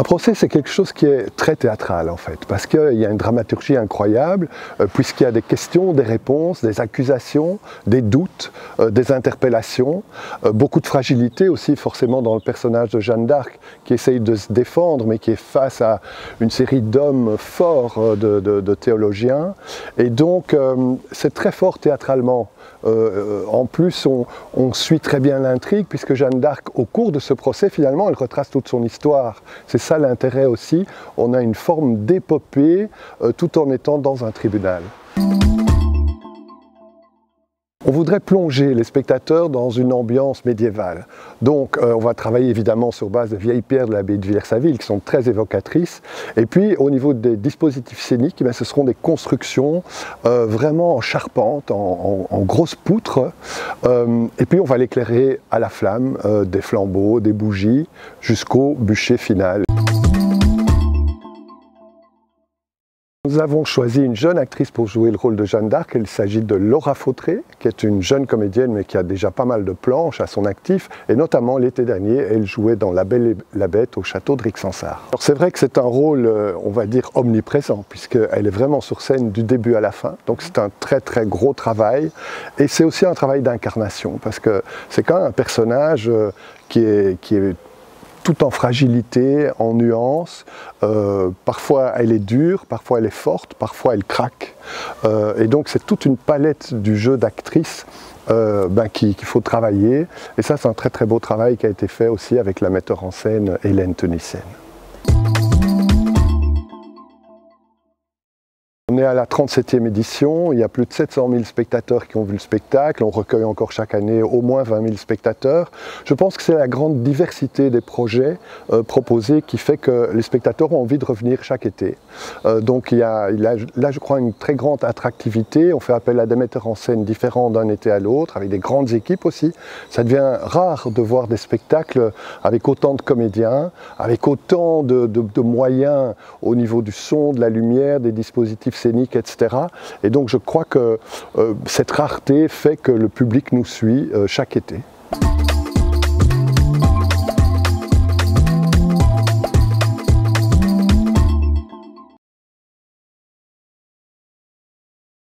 Un procès, c'est quelque chose qui est très théâtral en fait, parce qu'il y a une dramaturgie incroyable, puisqu'il y a des questions, des réponses, des accusations, des doutes, des interpellations, beaucoup de fragilité aussi forcément dans le personnage de Jeanne d'Arc, qui essaye de se défendre, mais qui est face à une série d'hommes forts, de théologiens, et donc c'est très fort théâtralement. En plus, on suit très bien l'intrigue, puisque Jeanne d'Arc, au cours de ce procès, finalement, elle retrace toute son histoire. C'est ça l'intérêt aussi. On a une forme d'épopée, tout en étant dans un tribunal. On voudrait plonger les spectateurs dans une ambiance médiévale. Donc on va travailler évidemment sur base de vieilles pierres de l'abbaye de Villers-Saville qui sont très évocatrices. Et puis au niveau des dispositifs scéniques, eh bien, ce seront des constructions vraiment en charpente, en grosses poutres. Et puis on va l'éclairer à la flamme, des flambeaux, des bougies, jusqu'au bûcher final. Nous avons choisi une jeune actrice pour jouer le rôle de Jeanne d'Arc. Il s'agit de Laura Fautré, qui est une jeune comédienne mais qui a déjà pas mal de planches à son actif. Et notamment l'été dernier, elle jouait dans La Belle et la Bête au château de Rixensart. Alors c'est vrai que c'est un rôle, on va dire, omniprésent, puisqu'elle est vraiment sur scène du début à la fin. Donc c'est un très très gros travail. Et c'est aussi un travail d'incarnation, parce que c'est quand même un personnage qui est tout en fragilité, en nuances. Parfois elle est dure, parfois elle est forte, parfois elle craque. Et donc c'est toute une palette du jeu d'actrice qu'il faut travailler. Et ça, c'est un très très beau travail qui a été fait aussi avec la metteur en scène Hélène Tenissen. On est à la 37e édition, il y a plus de 700 000 spectateurs qui ont vu le spectacle, on recueille encore chaque année au moins 20 000 spectateurs. Je pense que c'est la grande diversité des projets proposés qui fait que les spectateurs ont envie de revenir chaque été. Donc il y a là, je crois, une très grande attractivité, on fait appel à des metteurs en scène différents d'un été à l'autre, avec des grandes équipes aussi. Ça devient rare de voir des spectacles avec autant de comédiens, avec autant de moyens au niveau du son, de la lumière, des dispositifs scéniques, etc. Et donc je crois que cette rareté fait que le public nous suit chaque été.